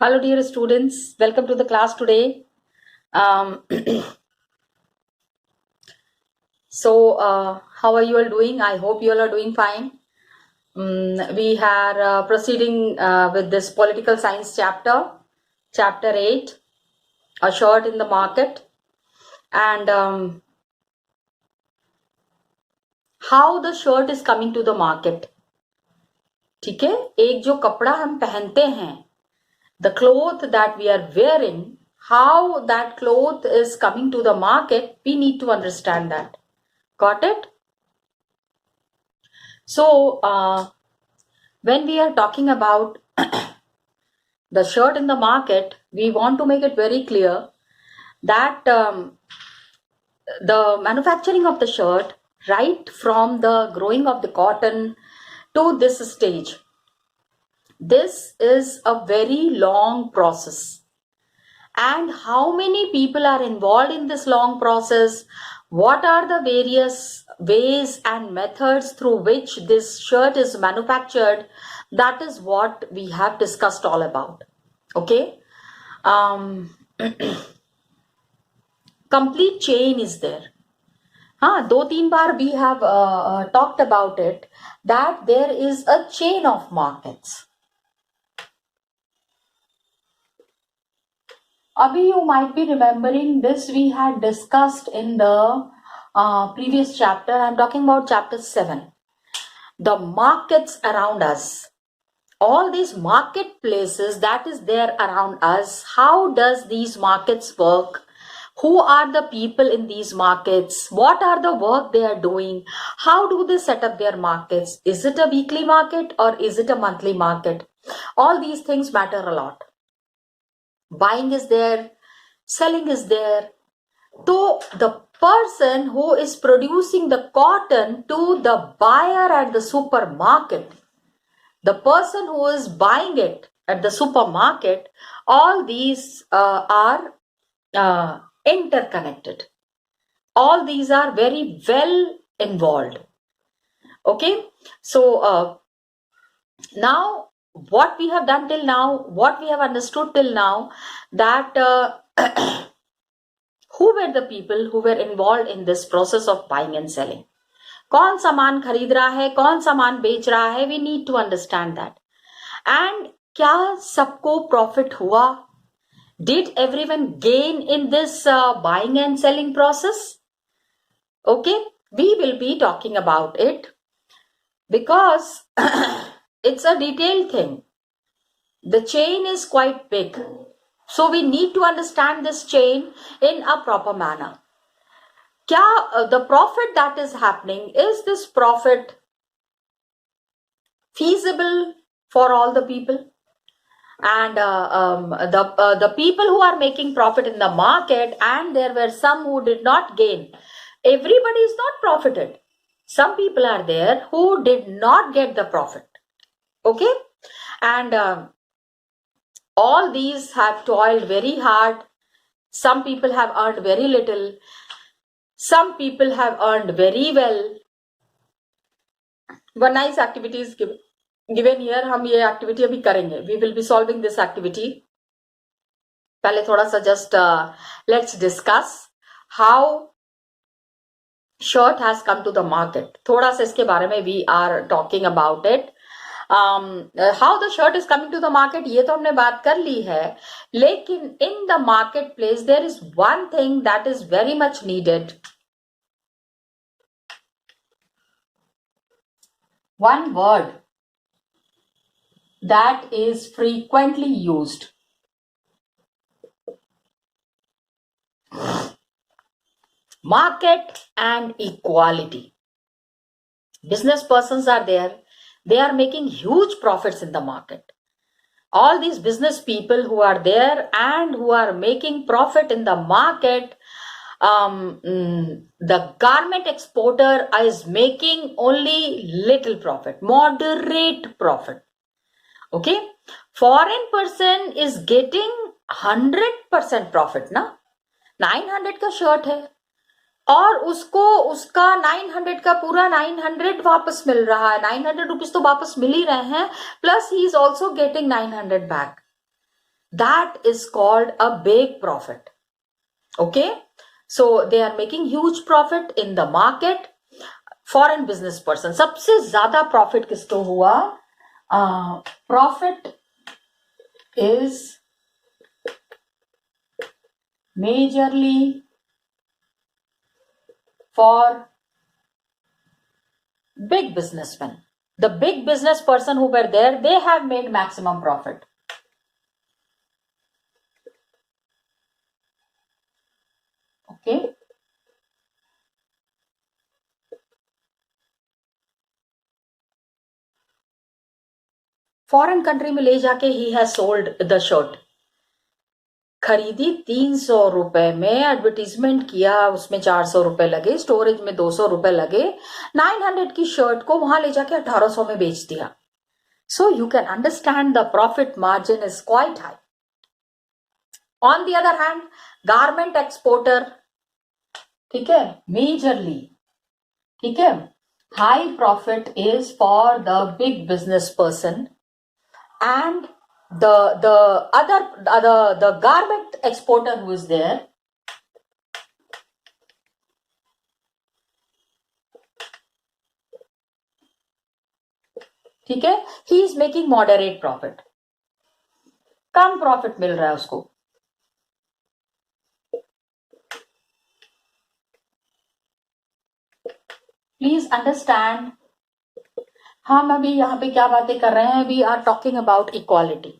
Hello, dear students. Welcome to the class today. Um, how are you all doing? I hope you all are doing fine. We are proceeding with this political science chapter 8, a short in the market, and how the shirt is coming to the market. ठीक है, एक जो कपड़ा हम पहनते हैं, the cloth that we are wearing, how that cloth is coming to the market, we need to understand that. Got it? So, when we are talking about the shirt in the market, we want to make it very clear that the manufacturing of the shirt, right from the growing of the cotton to this stage, this is a very long process. And how many people are involved in this long process? What are the various ways and methods through which this shirt is manufactured? That is what we have discussed all about. Okay. Complete chain is there. दो तीन बार we have talked about it, that there is a chain of markets. Abhi, you might be remembering this we had discussed in the previous chapter. I'm talking about chapter 7. The markets around us. All these marketplaces that is there around us. How does these markets work? Who are the people in these markets? What are the work they are doing? How do they set up their markets? Is it a weekly market or is it a monthly market? All these things matter a lot. Buying is there, selling is there. So the person who is producing the cotton to the buyer at the supermarket, the person who is buying it at the supermarket, all these are interconnected. All these are very well involved. Okay, so now what we have done till now, what we have understood till now, that who were the people who were involved in this process of buying and selling? कौन सामान खरीद रहा है, कौन सामान बेच रहा है? We need to understand that. And क्या सबको profit हुआ? Did everyone gain in this buying and selling process? Okay, we will be talking about it because it's a detailed thing. The chain is quite big. So we need to understand this chain in a proper manner. The profit that is happening, is this profit feasible for all the people? And the people who are making profit in the market, and there were some who did not gain. Everybody is not profited. Some people are there who did not get the profit. Okay, and all these have toiled very hard. Some people have earned very little. Some people have earned very well. One nice activity is given here. हम ये activity अभी करेंगे. We will be solving this activity. पहले थोड़ा सा just let's discuss how shirt has come to the market. थोड़ा सा इसके बारे में we are talking about it. How the shirt is coming to the market, ये तो हमने बात कर ली है. लेकिन in the marketplace there is one thing that is very much needed. One word that is frequently used. Market and equality. Business persons are there. They are making huge profits in the market. All these business people who are there and who are making profit in the market, the garment exporter is making only little profit, moderate profit. Okay, foreign person is getting 100% profit ना. 900 का shirt है और उसको उसका 900 का पूरा 900 वापस मिल रहा है. 900 रुपीज तो वापस मिल ही रहे हैं, plus he is also getting 900 back. that is called a big profit. Okay, so they are making huge profit in the market. Foreign business person, सबसे ज्यादा profit किसको हुआ? Profit is majorly for big businessmen. The big business person who were there, they have made maximum profit. Okay. Foreign country में ले जाके he has sold the shirt. खरीदी 300 रुपए में, एडवर्टीजमेंट किया, उसमें 400 रुपए लगे, स्टोरेज में 200 रुपए लगे, 900 की शर्ट को वहां ले जाके 1800 में बेच दिया. सो you can understand the profit margin is quite high. On the other hand, garment exporter, ठीक है, मेजरली, ठीक है, high profit is for the big business person and the garment exporter who is there, ठीक है, he is making moderate profit. कम profit मिल रहा है उसको. प्लीज अंडरस्टैंड, हम अभी यहाँ पे क्या बातें कर रहे हैं? We are talking about equality.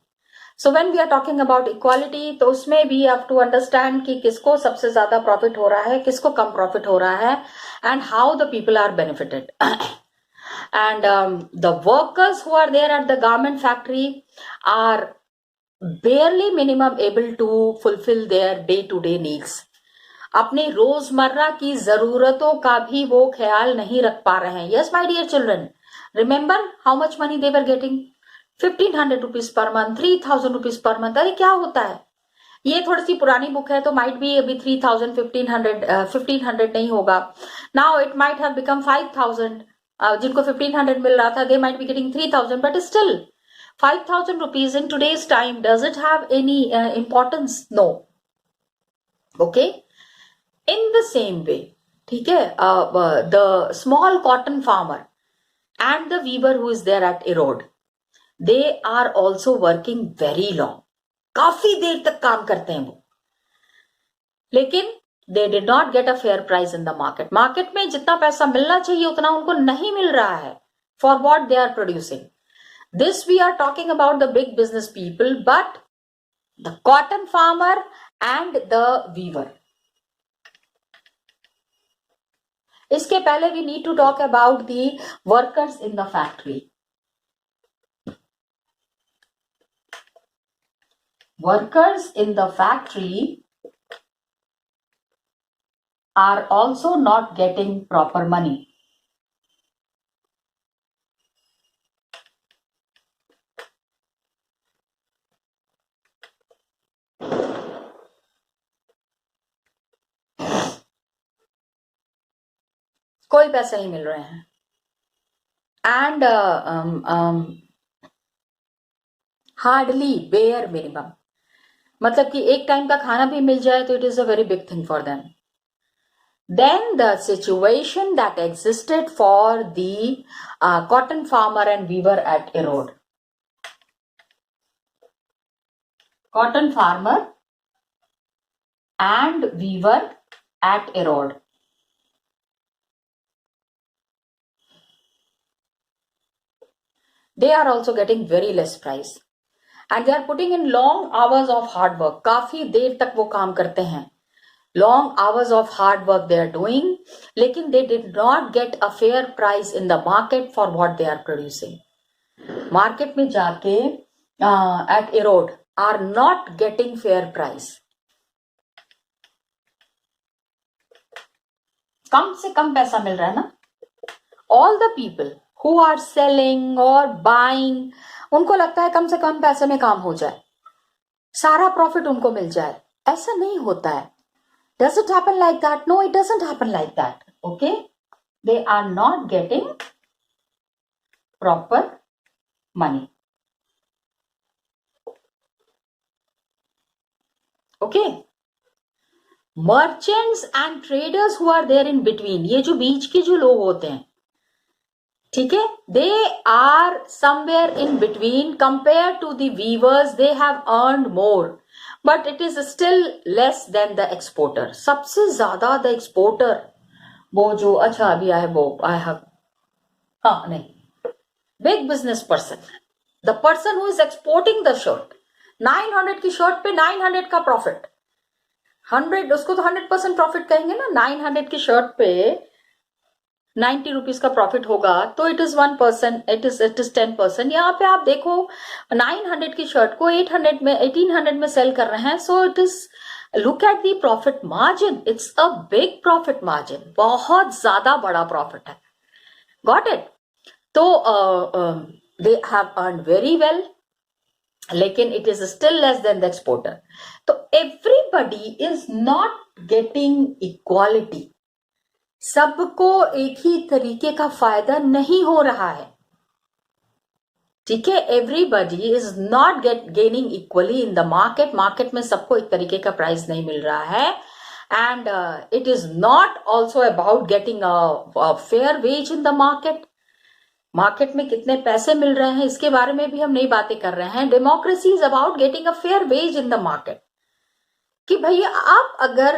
So when we are talking about equality, तो उसमें भी हैव टू अंडरस्टैंड कि किसको सबसे ज्यादा प्रॉफिट हो रहा है, किसको कम प्रॉफिट हो रहा है, and how the people are benefited. And the workers who are there at the garment factory are barely minimum able to fulfill their day-to-day needs. अपने रोजमर्रा की जरूरतों का भी वो ख्याल नहीं रख पा रहे हैं. Yes my dear children, remember how much money they were getting? 1500 rupees per month, 3000 rupees per month. अरे क्या होता है? ये थोड़ी सी पुरानी बुक है तो माइट भी अभी 3000, 1500 नहीं होगा. Now it might have become 5000. जिनको 1500 मिल रहा था, they might be getting 3000, but still 5000 rupees in today's time, does it have any importance? No. Okay. In the same way, ठीक है, the small cotton farmer and the weaver who is there at Erode, they are also working very long. काफी देर तक काम करते हैं वो, लेकिन they did not get a fair price in the market. Market में जितना पैसा मिलना चाहिए उतना उनको नहीं मिल रहा है for what they are producing. This we are talking about the big business people, but the cotton farmer and the weaver. इसके पहले we need to talk about the workers in the factory. Workers in the factory are also not getting proper money. कोई पैसे नहीं मिल रहे हैं. And hardly bare minimum, मतलब कि एक टाइम का खाना भी मिल जाए तो it is a very big thing for them. Then the situation that existed for the cotton farmer and weaver at Erode. Cotton farmer and weaver at Erode. They are also getting very less price. And they are putting in long hours of hard work. काफी देर तक वो काम करते हैं. Long hours of hard work they are doing, लेकिन they did not get a fair price in the market for what they are producing. Market में जाके at Erode are not getting fair price. कम से कम पैसा मिल रहा है ना. All the people who are selling or buying, उनको लगता है कम से कम पैसे में काम हो जाए, सारा प्रॉफिट उनको मिल जाए. ऐसा नहीं होता है. Does it happen like that? No, it doesn't happen like that. Okay? They are not getting proper money. Okay, merchants and traders who are there in between, ये जो बीच के जो लोग होते हैं, ठीक है, they are somewhere in between compare to the weavers, they have earned more, but it is still less than the exporter. सबसे ज्यादा द एक्सपोर्टर, वो जो, अच्छा अभी आई हैव, हाँ नहीं, big business person, the person who is exporting the shirt, 900 की shirt पे 900 का प्रॉफिट, 100, उसको तो 100% प्रॉफिट कहेंगे ना. 900 की शर्ट पे 90 रुपीज का प्रॉफिट होगा तो इट इज 1%, इट इज 10%. यहाँ पे आप देखो 900 की शर्ट को 800 में 1800 में सेल कर रहे हैं. So it is, look at the profit margin, it's a big profit margin, बहुत ज्यादा बड़ा प्रॉफिट है. Got it. तो they have earn very well, लेकिन it is still less than the exporter. तो everybody is not getting equality, सबको एक ही तरीके का फायदा नहीं हो रहा है. ठीक है, everybody is not gaining equally in the market. Market में सबको एक तरीके का प्राइस नहीं मिल रहा है. And it is not also about getting a fair ways in the market. Market में कितने पैसे मिल रहे हैं इसके बारे में भी हम नई बातें कर रहे हैं. Democracy is about getting a fair ways in the market. कि भैया आप अगर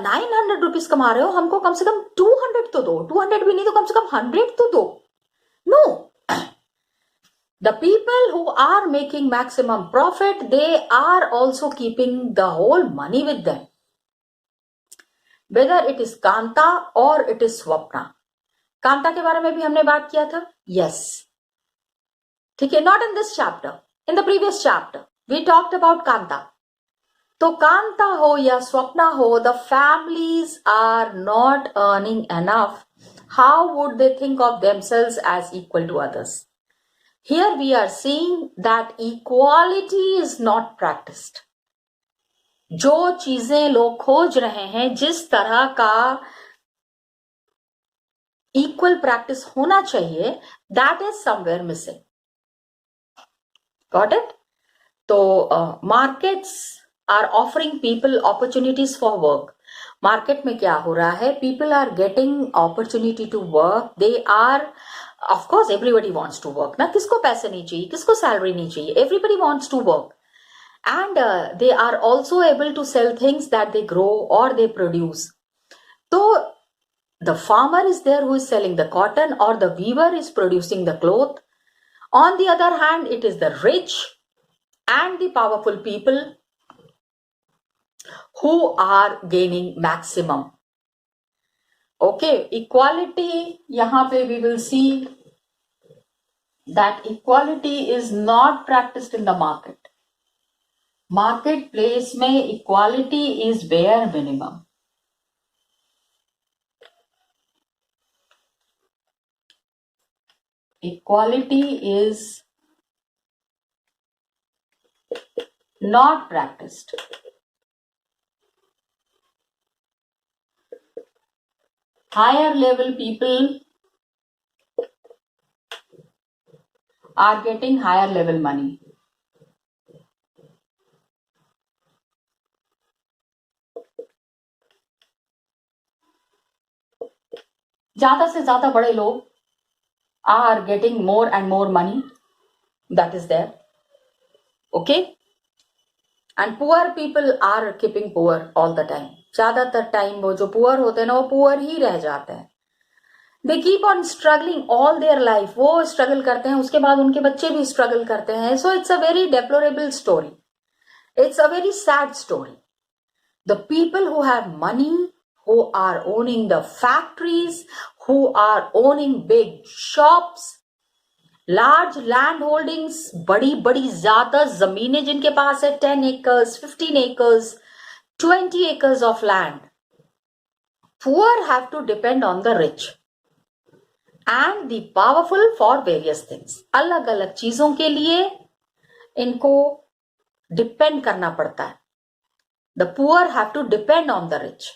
900 रुपीज कमा रहे हो, हमको कम से कम 200 तो दो, 200 भी नहीं तो कम से कम 100 तो दो. No, the people who are making maximum profit, they are also keeping the whole money with them, whether it is Kanta और इट इज स्वप्ना. कांता के बारे में भी हमने बात किया था. यस, ठीक है, not in this chapter, in the previous chapter we talked about Kanta. तो कांता हो या स्वप्ना हो, the families are not earning enough. How would they think of themselves as equal to others? Here we are seeing that equality is not practiced. जो चीजें लोग खोज रहे हैं, जिस तरह का इक्वल प्रैक्टिस होना चाहिए, that is somewhere missing. Got it? तो markets are offering people opportunities for work. Market में क्या हो रहा है? People are getting opportunity to work. They are, of course, everybody wants to work. ना किसको पैसे नहीं चाहिए, किसको सैलरी नहीं चाहिए? Everybody wants to work. And they are also able to sell things that they grow or they produce. So the farmer is there who is selling the cotton, or the weaver is producing the cloth. On the other hand, it is the rich and the powerful people who are gaining maximum. Okay, equality, यहाँ पे we will see that equality is not practiced in the market. Marketplace में equality is bare minimum. Equality is not practiced. Higher level people are getting higher level money. ज्यादा से ज्यादा बड़े लोग are getting more and more money. That is there. Okay? And poor people are keeping poor all the time. ज्यादातर time वो जो poor होते हैं ना, वो पुअर ही रह जाते हैं. They keep on struggling all their life. वो स्ट्रगल करते हैं, उसके बाद उनके बच्चे भी स्ट्रगल करते हैं. So it's a very deplorable story. It's a very sad story. The people who have money, who are owning the factories, who are owning big shops, large land holdings, बड़ी बड़ी ज्यादा जमीनें जिनके पास है, 10 acres, 15 acres, 20 acres of land. Poor have to depend on the rich and the powerful for various things. अलग अलग चीजों के लिए इनको डिपेंड करना पड़ता है. The poor have to depend on the rich.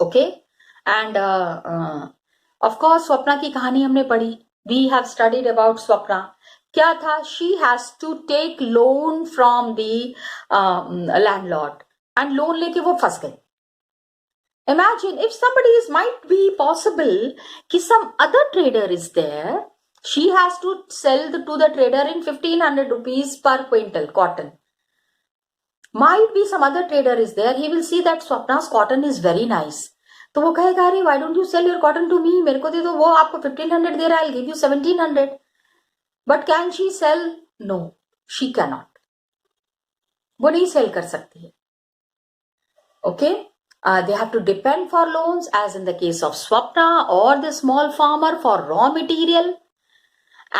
Okay? And of course, Swapna की कहानी हमने पढ़ी. We have studied about Swapna. क्या था? She has to take loan from the landlord, and loan लेके वो फंस गई. Imagine if somebody might be possible कि some other trader is there. She has to sell to the trader in 1500 rupees per quintal cotton. Might be some other trader is there. He will see that Swapna's cotton is very nice. तो वो कहेगा अरे why don't you sell your cotton to me? मेरे को दे दो, वो आपको 1500 दे रहा है, I'll give you 1700. But can she sell? No, she cannot. वो नहीं सेल कर सकती है. Okay. They have to depend for loans, as in the case of Swapna or the small farmer, for raw material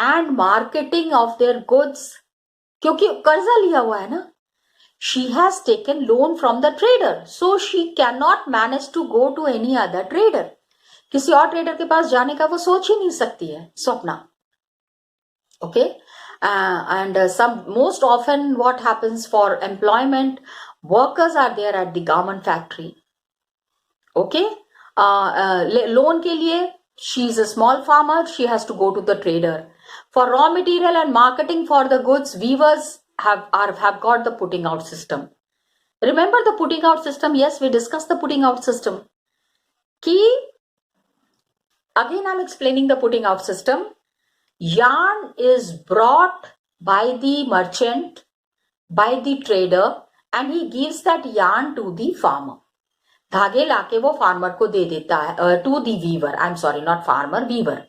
and marketing of their goods. क्योंकि कर्जा लिया हुआ है ना. She has taken loan from the trader, so she cannot manage to go to any other trader. किसी और trader के पास जाने का वो सोच ही नहीं सकती है Swapna. Okay. And most often what happens for employment, workers are there at the garment factory. Okay. Loan के लिए she is a small farmer, she has to go to the trader. For raw material and marketing for the goods, weavers have got the putting out system. Remember the putting out system? Yes, we discussed the putting out system. Again I'm explaining the putting out system. Yarn is brought by the merchant, by the trader, and he gives that yarn to the farmer. धागे लाके वो farmer को दे देता है, to the weaver. I am sorry, not farmer, weaver.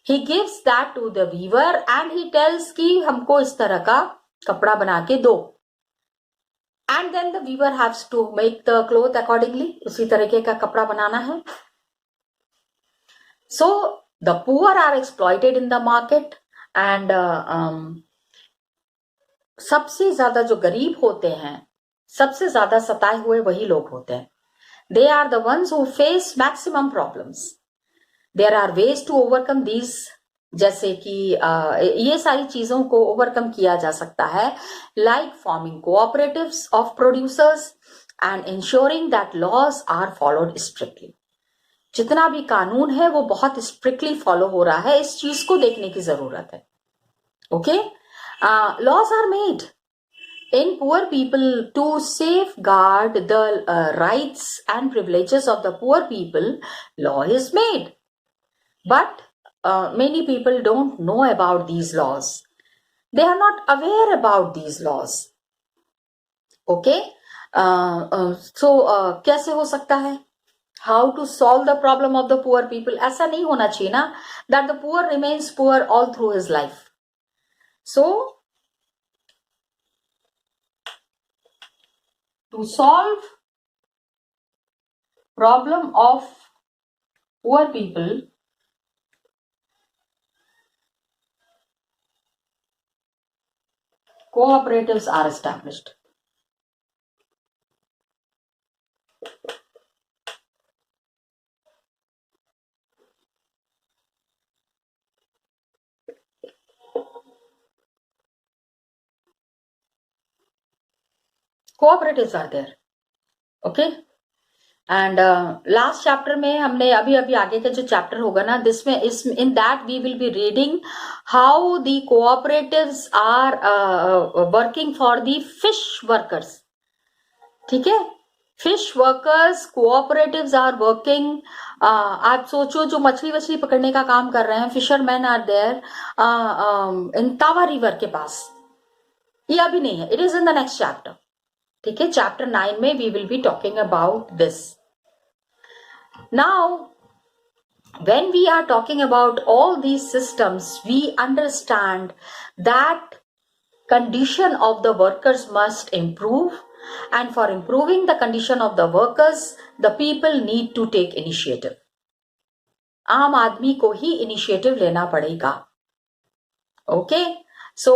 He gives that to the weaver and he tells कि हमको इस तरह का कपड़ा बना के दो. And then the weaver has to make the cloth accordingly. उसी तरीके का कपड़ा बनाना है. So the poor are exploited in the market. And सबसे ज्यादा जो गरीब होते हैं, सबसे ज्यादा सताए हुए वही लोग होते हैं. They are the ones who face maximum problems. There are ways to overcome these. जैसे कि ये सारी चीजों को ओवरकम किया जा सकता है, like forming cooperatives of producers and ensuring that laws are followed strictly. जितना भी कानून है वो बहुत स्ट्रिक्टली फॉलो हो रहा है, इस चीज को देखने की जरूरत है. Okay. Laws are made in poor people to safeguard the rights and privileges of the poor people. Law is made, but many people don't know about these laws. They are not aware about these laws. Okay. So कैसे हो सकता है? How to solve the problem of the poor people? ऐसा नहीं होना चाहिए ना, that the poor remains poor all through his life. So to solve problem of poor people, cooperatives are established. Cooperatives are there. Okay. And last chapter में हमने अभी आगे का जो चैप्टर होगा ना, दिसमें in that we will be reading how the cooperatives are working for the fish workers. ठीक है. Fish workers, cooperatives are working. आप सोचो जो मछली पकड़ने का काम कर रहे हैं, फिशरमैन आर देयर इन तावा रिवर के पास. ये अभी नहीं है, it is in the next chapter. ठीक है. चैप्टर 9 में we will be talking about this. Now, when we are talking about all these systems, we understand that condition of the workers must improve, and for improving the condition of the workers, the people need to take initiative. आम आदमी को ही initiative लेना पड़ेगा. Okay. So,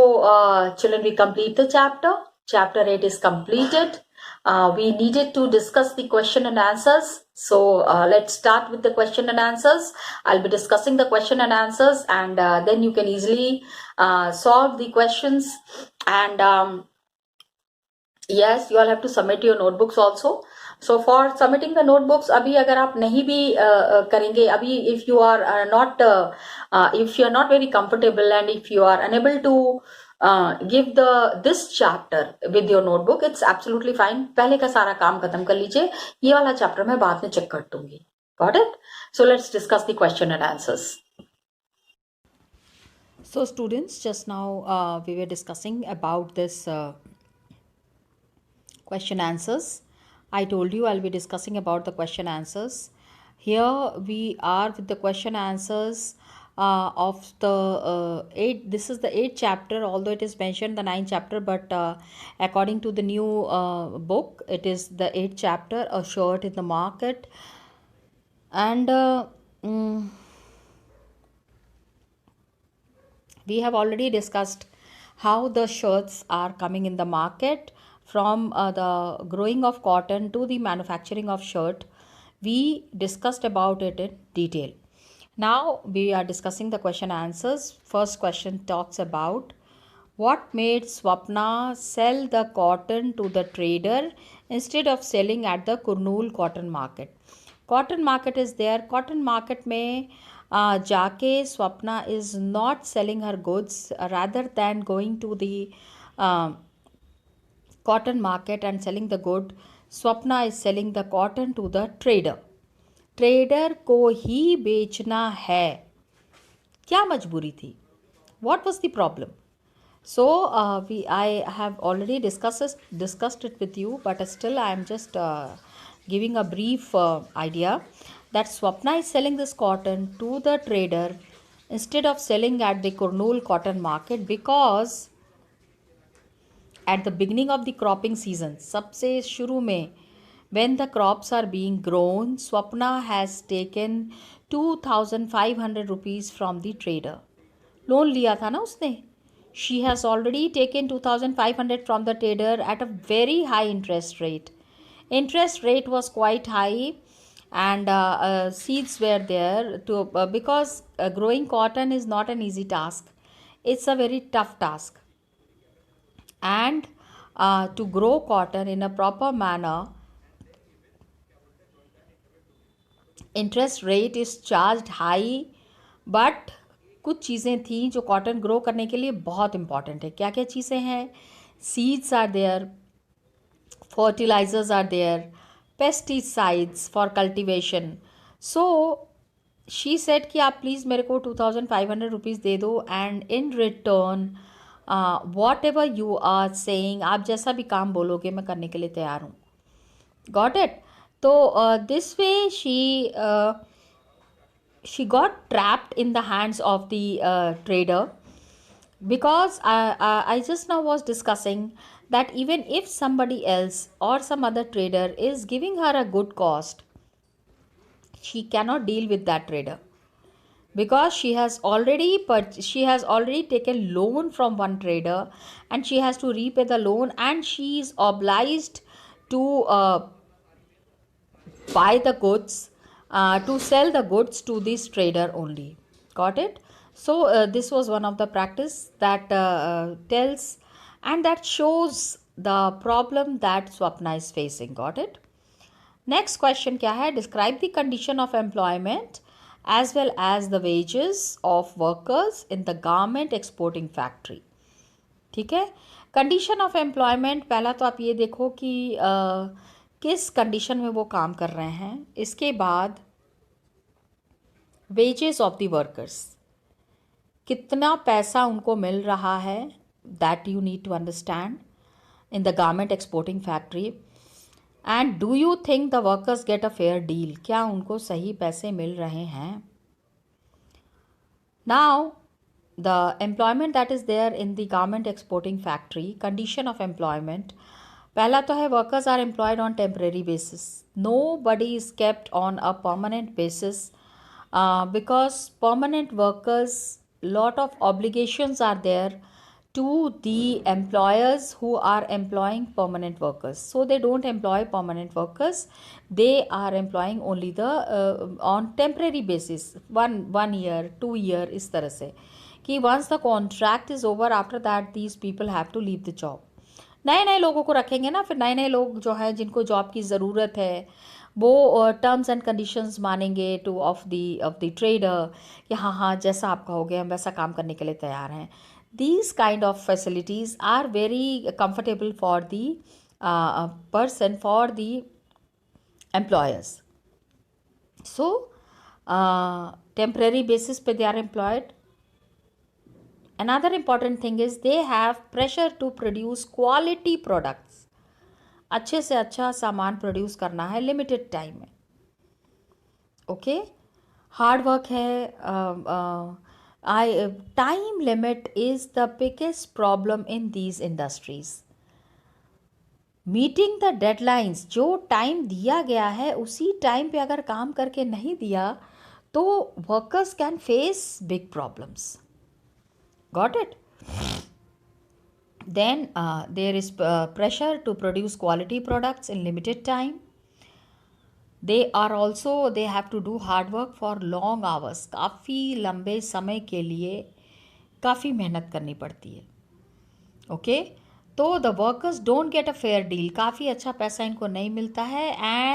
children, we complete the chapter. Chapter 8 is completed. We needed to discuss the question and answers. So let's start with the question and answers. I'll be discussing the question and answers, and then you can easily solve the questions. And Yes, you all have to submit your notebooks also. So for submitting the notebooks, अभी अगर आप नहीं भी करेंगे अभी, if you are not if you are not very comfortable and if you are unable to give this chapter with your notebook, it's absolutely fine. पहले का सारा काम खत्म कर लीजिए, ये वाला चैप्टर मैं बाद में चेक कर दूंगी. Got it? So let's discuss the question and answers. So students, just now we were discussing about this question answers. I told you I'll be discussing about the question answers. Here we are with the question answers of the eight. This is the eighth chapter, although it is mentioned the ninth chapter, but according to the new book, it is the eighth chapter. A shirt in the market, and we have already discussed how the shirts are coming in the market from the growing of cotton to the manufacturing of shirt. We discussed about it in detail. Now we are discussing the question answers. First question talks about what made Swapna sell the cotton to the trader instead of selling at the Kurnool cotton market. Cotton market is there. Cotton market में जाके Swapna is not selling her goods, rather than going to the cotton market and selling the good, Swapna is selling the cotton to the trader. Trader को ही बेचना है, क्या मजबूरी थी? What was the problem? So I have already discussed it with you, but still I am just giving a brief idea that Swapna is selling this cotton to the trader instead of selling at the Kurnool cotton market, because at the beginning of the cropping season, सबसे शुरू में, when the crops are being grown, Swapna has taken 2,500 rupees from the trader. Loan लिया था ना उसने. She has already taken 2,500 from the trader at a very high interest rate. Interest rate was quite high, and seeds were there to because growing cotton is not an easy task. It's a very tough task, and to grow cotton in a proper manner, interest rate is charge high. But कुछ चीज़ें थी जो cotton grow करने के लिए बहुत important है. क्या क्या चीज़ें हैं? Seeds are there, fertilizers are there, pesticides for cultivation. So she said कि आप प्लीज़ मेरे को 2,500 रुपीज़ दे दो, and in return whatever you are saying, आप जैसा भी काम बोलोगे मैं करने के लिए तैयार हूँ. Got it? So this way she got trapped in the hands of the trader, because I just now was discussing that even if somebody else or some other trader is giving her a good cost, she cannot deal with that trader, because she has already taken loan from one trader, and she has to repay the loan, and she is obliged to buy the goods, to sell the goods to this trader only. Got it? So this was one of the practice that tells and that shows the problem that Swapna is facing. Got it? Next question क्या है? Describe the condition of employment as well as the wages of workers in the garment exporting factory. ठीक है? Condition of employment, पहला तो आप ये देखो कि किस कंडीशन में वो काम कर रहे हैं. इसके बाद वेजेस ऑफ द वर्कर्स, कितना पैसा उनको मिल रहा है, that you need to understand in the garment exporting factory. And do you think the workers get a fair deal, क्या उनको सही पैसे मिल रहे हैं. Now the employment that is there in the garment exporting factory, condition of employment, पहला तो है workers are employed on temporary basis. Nobody is kept on a permanent basis, because permanent workers, lot of obligations are there to the employers who are employing permanent workers. So they don't employ permanent workers, they are employing only the on temporary basis, one year 2 year, इस तरह से कि once the contract is over, after that these people have to leave the job. नए नए लोगों को रखेंगे ना, फिर नए नए लोग जो है जिनको जॉब की ज़रूरत है वो टर्म्स एंड कंडीशंस मानेंगे टू ऑफ द ट्रेडर कि हाँ हाँ जैसा आपका हो गया हम वैसा काम करने के लिए तैयार हैं. These kind of facilities are very comfortable for the person, for the employers. So temporary basis पे they are employed. Another important thing is they have pressure to produce quality products. अच्छे से अच्छा सामान प्रोड्यूस करना है limited time में. Okay, hard work है. I time limit is the biggest problem in these industries. Meeting the deadlines, जो time दिया गया है उसी टाइम पे अगर काम करके नहीं दिया तो workers can face big problems. Got it? Then there is pressure to produce quality products in limited time. They have to do hard work for long hours. काफ़ी लंबे समय के लिए काफ़ी मेहनत करनी पड़ती है. ओके, तो the workers don't get a fair deal. काफ़ी अच्छा पैसा इनको नहीं मिलता है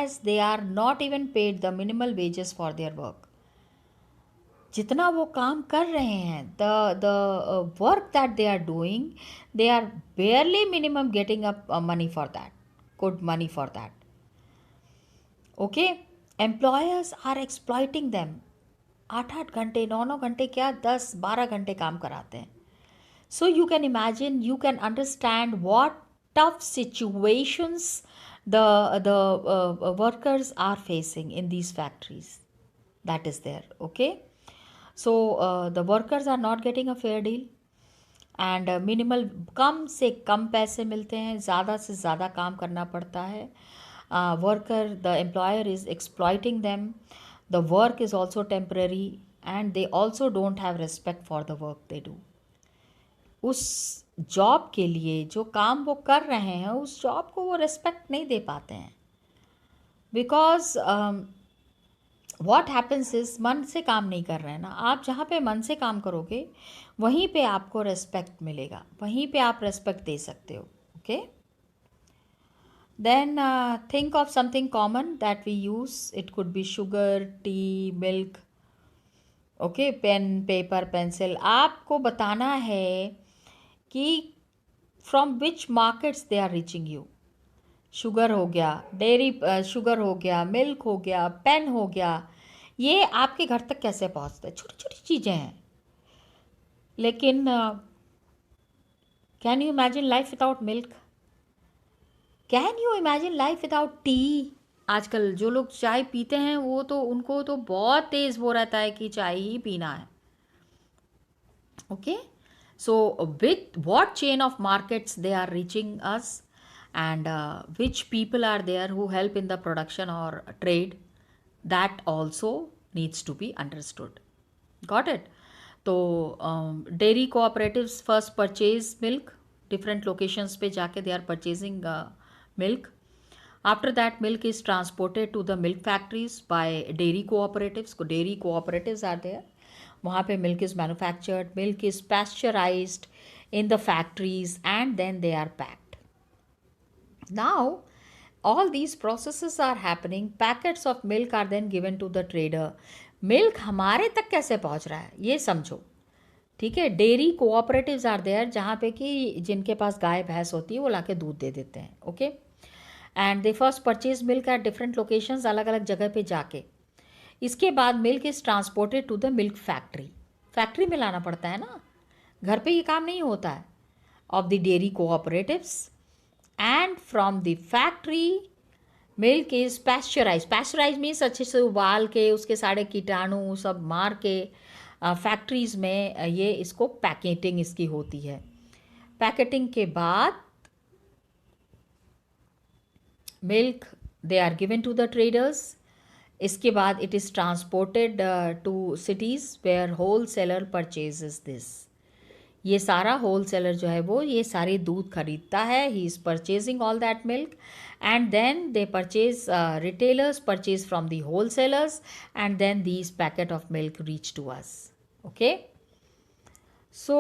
as they are not even paid the minimal wages for their work. जितना वो काम कर रहे हैं, the work that they are doing, they are barely minimum getting up money for that, good money for that. Okay, employers are exploiting them. 8-8 घंटे, 9-9 घंटे, क्या 10-12 घंटे काम कराते हैं. So you can imagine, you can understand what tough situations the workers are facing in these factories. That is there. Okay, so the workers are not getting a fair deal and minimal, कम से कम पैसे मिलते हैं, ज़्यादा से ज़्यादा काम करना पड़ता है. Worker, the employer is exploiting them. The work is also temporary and they also don't have respect for the work they do. उस जॉब के लिए जो काम वो कर रहे हैं उस जॉब को वो रिस्पेक्ट नहीं दे पाते हैं. बिकॉज वॉट हैपन्स इज, मन से काम नहीं कर रहे हैं ना आप. जहाँ पे मन से काम करोगे वहीं पे आपको रेस्पेक्ट मिलेगा, वहीं पे आप रेस्पेक्ट दे सकते हो. Okay, then think of something common that we use. It could be sugar, tea, milk. Okay, pen, paper, pencil. आपको बताना है कि from which markets they are reaching you. Sugar हो गया, डेयरी शुगर हो गया, मिल्क हो गया, पेन हो गया, ये आपके घर तक कैसे पहुंचता है. छोटी छोटी चीज़ें हैं, लेकिन can you imagine life without milk? Can you imagine life without T? आजकल जो लोग चाय पीते हैं वो तो उनको तो बहुत तेज़ वो रहता है कि चाय ही पीना है. Okay, so with what chain of markets they are reaching us and which people are there who help in the production or trade, that also needs to be understood. Got it? तो dairy cooperatives first purchase milk, different locations पे जाके they are purchasing milk. After that milk is transported to the milk factories by dairy cooperatives. Dairy cooperatives are there. वहाँ पे milk is manufactured, milk is pasteurized in the factories and then they are packed. Now all these processes are happening. Packets of milk are then given to the trader. Milk हमारे तक कैसे पहुंच रहा है ये समझो. ठीक है, डेयरी कोऑपरेटिव्स आर देयर, जहाँ पे कि जिनके पास गाय भैंस होती है वो लाके दूध दे देते हैं. Okay, and they first purchase milk at different locations, अलग अलग जगह पे जाके. इसके बाद milk is transported to the milk factory. Factory में लाना पड़ता है ना, घर पे ये काम नहीं होता है. Of the dairy cooperatives. And from the factory milk is pasteurized. Pasteurized means अच्छे से उबाल के उसके सारे कीटाणु सब मार के फैक्ट्रीज में ये इसको पैकेटिंग इसकी होती है. पैकेटिंग के बाद milk they are given to the traders. इसके बाद it is transported to cities where wholesaler purchases this. ये सारा होल सेलर जो है वो ये सारे दूध खरीदता है. He is purchasing all that milk and then they purchase, retailers purchase from the wholesalers and then these packet of milk reach to us. Okay, so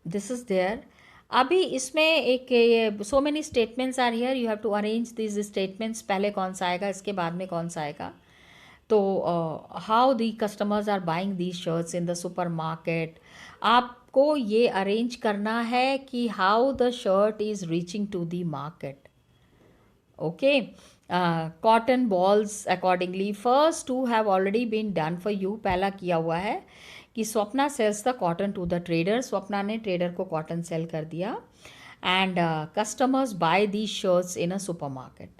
this is there. अभी इसमें एक ये so many statements are here, you have to arrange this statements, पहले कौन सा आएगा इसके बाद में कौन सा आएगा. तो how the customers are buying the shirts in the supermarket, आपको ये अरेंज करना है कि how the shirt is reaching to the market. Okay. Cotton balls accordingly first two have already been done for you. पहला किया हुआ है कि Swapna sells the cotton to the trader, Swapna ने ट्रेडर को कॉटन सेल कर दिया. And customers buy the shirts in a super market.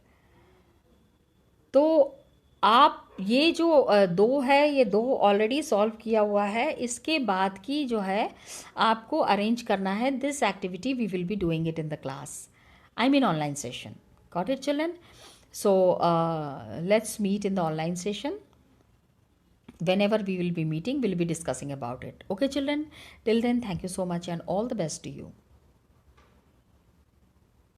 तो आप ये जो दो है, ये दो ऑलरेडी सॉल्व किया हुआ है. इसके बाद की जो है आपको अरेंज करना है this activity, we will be doing it in the class, I mean online session. Got it, children? So let's meet in the online session. Whenever we will be meeting, we'll be discussing about it. Okay, children? Till then, thank you so much and all the best to you.